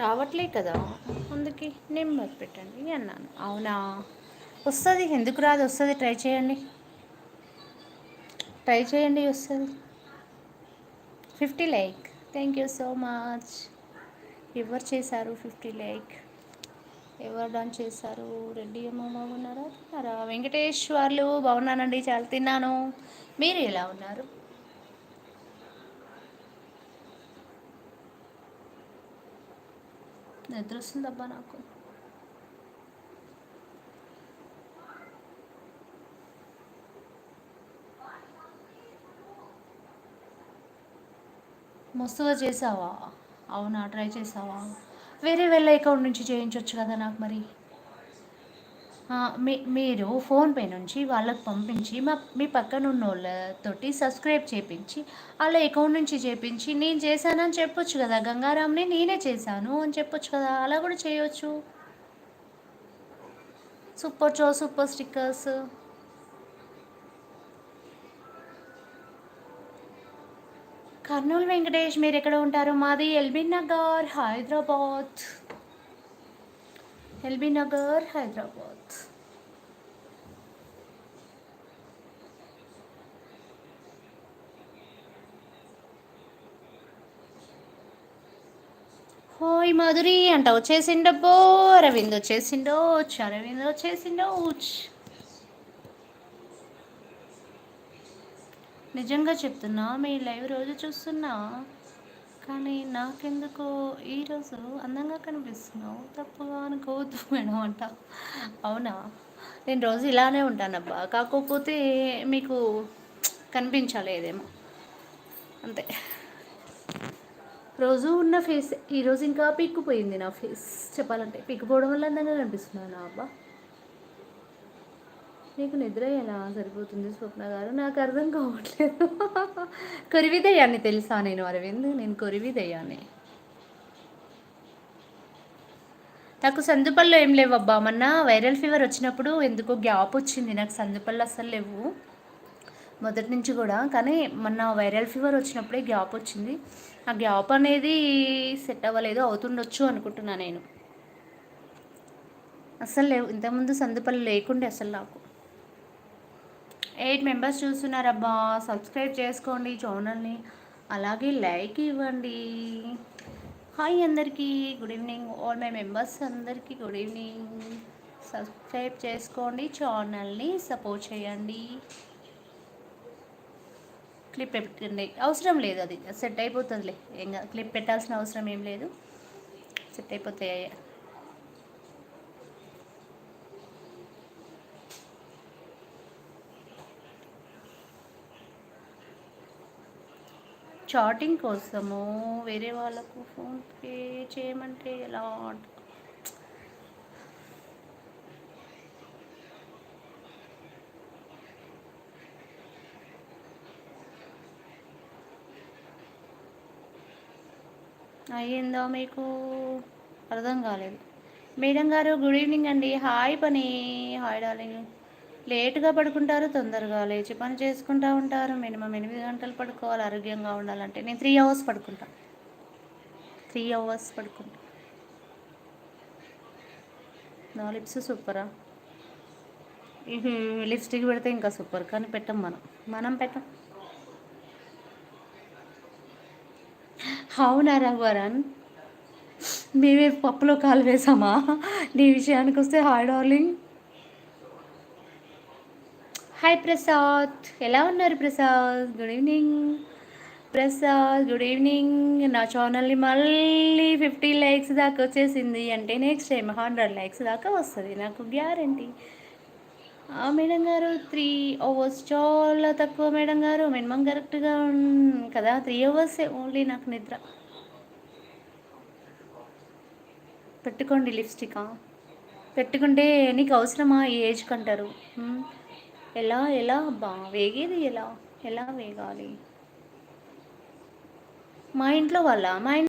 రావట్లే కదా, అందుకే నెంబర్ పెట్టండి అన్నాను. అవునా, వస్తుంది, ఎందుకు రాదు, వస్తుంది, ట్రై చేయండి, ట్రై చేయండి, వస్తుంది. 50 like, thank you so much. ఎవరు చేశారు 50 లైక్? ఎవరు డన్ చేశారు? రెడ్డి అమ్మ బాగున్నారా, తిన్నారా? వెంకటేష్ వాళ్ళు బాగున్నానండి, చాలా తిన్నాను. మీరు ఎలా ఉన్నారు? నిద్ర వస్తుందబ్బా నాకు. మస్తుగా చేసావా? అవునా, ట్రై చేసావా? వేరే వెళ్ళ అకౌంట్ నుంచి చేయించవచ్చు కదా నాకు మరి. మీరు ఫోన్పే నుంచి వాళ్ళకి పంపించి మీ పక్కన ఉన్న వాళ్ళతోటి సబ్స్క్రైబ్ చేయించి వాళ్ళ అకౌంట్ నుంచి చేయించి నేను చేశానని చెప్పొచ్చు కదా, గంగారాంని నేనే చేశాను అని చెప్పొచ్చు కదా, అలా కూడా చేయొచ్చు. సూపర్ చో, సూపర్ స్టిక్కర్స్. కర్నూలు వెంకటేష్, మీరు ఎక్కడ ఉంటారు? మాది ఎల్బీ నగర్, హైదరాబాద్. ఎల్బీ నగర్, హైదరాబాద్. హోయ్ మాధురి అంట, వచ్చేసిండబ్బో. అరవింద్ వచ్చేసిండోచ్, అరవింద్ వచ్చేసిండోచ్. నిజంగా చెప్తున్నా, మీ లైవ్ రోజు చూస్తున్నా, కానీ నాకెందుకు ఈరోజు అందంగా కనిపిస్తున్నావు, తప్పుగా అనుకోవద్దు మేడం అంట. అవునా, నేను రోజు ఇలానే ఉంటానబ్బా, కాకపోతే మీకు కనిపించలేదేమో, అంతే. రోజు ఉన్న ఫేస్ ఈరోజు ఇంకా పీక్కుపోయింది నా ఫేస్, చెప్పాలంటే పీక్కుపోవడం వల్ల అందంగా కనిపిస్తున్నాను అబ్బా. నీకు నిద్ర ఎలా సరిపోతుంది స్వప్న గారు, నాకు అర్థం కావట్లేదు. కొరివిదయ్యాన్ని తెలుసా నేను, అరవింద్, నేను కొరివిదయ్యాన్ని. నాకు సందుపళ్ళు ఏం లేవబ్బా, మొన్న వైరల్ ఫీవర్ వచ్చినప్పుడు ఎందుకో గ్యాప్ వచ్చింది, నాకు సందుపళ్ళు అస్సలు లేవు మొదటి నుంచి కూడా, కానీ మొన్న వైరల్ ఫీవర్ వచ్చినప్పుడే గ్యాప్ వచ్చింది. ఆ గ్యాప్ అనేది సెట్ అవ్వలేదు, అవుతుండొచ్చు అనుకుంటున్నా నేను. అస్సలు లేవు, ఇంతకుముందు సందుపళ్ళు లేకుండే అసలు నాకు. 8 మెంబర్స్ చూస్తున్నారబ్బా, సబ్స్క్రైబ్ చేసుకోండి ఛానల్ని, అలాగే లైక్ ఇవ్వండి. హాయ్ అందరికీ, good evening, all my members అందరికీ గుడ్ ఈవినింగ్. సబ్స్క్రైబ్ చేసుకోండి ఛానల్ని, సపోర్ట్ చేయండి. క్లిప్ పెట్టండి, అవసరం లేదు, అది సెట్ అయిపోతుందిలే, ఏం కాదు, క్లిప్ పెట్టాల్సిన అవసరం ఏం లేదు, సెట్ అయిపోతాయి. చాటింగ్ కోసము వేరే వాళ్ళకు ఫోన్పే చేయమంటే ఎలా? అయ్యిందా మీకు? అర్థం కాలేదు. మేడం గారు గుడ్ ఈవినింగ్ అండి. హాయ్ పని, హాయ్ డార్లింగ్. లేటుగా పడుకుంటారు, తొందరగా లేచి పని చేసుకుంటూ ఉంటారు. మినిమం 8 గంటలు పడుకోవాలి ఆరోగ్యంగా ఉండాలంటే. నేను 3 అవర్స్ పడుకుంటా, 3 అవర్స్ పడుకుంటా. నా లిప్స్ సూపరా? ఇది లిప్స్టిక్ పెడితే ఇంకా సూపర్, కానీ పెట్టం, మనం పెట్టం. అవునా రఘువరన్, మేమే పప్పులో కాలు వేసామా? నీ విషయానికి వస్తే హాయ్ డార్లింగ్. హాయ్ ప్రసాద్, ఎలా ఉన్నారు Prasad? Good evening Prasad, good evening. నా ఛానల్ని మళ్ళీ 50 లైక్స్ దాకా వచ్చేసింది అంటే నెక్స్ట్ టైం 100 లైక్స్ దాకా వస్తుంది, నాకు గ్యారంటీ. మేడం గారు 3 అవర్స్ చాలా తక్కువ మేడం గారు, మినిమం కరెక్ట్గా కదా, 3 అవర్సే ఓన్లీ నాకు నిద్ర. పెట్టుకోండి లిప్స్టికా, పెట్టుకుంటే నీకు అవసరమా ఈ ఏజ్ కంటారు. ఎలా ఎలా అబ్బా వేగేది, ఎలా ఎలా వేగాలి? మా ఇంట్లో వాళ్ళ, మా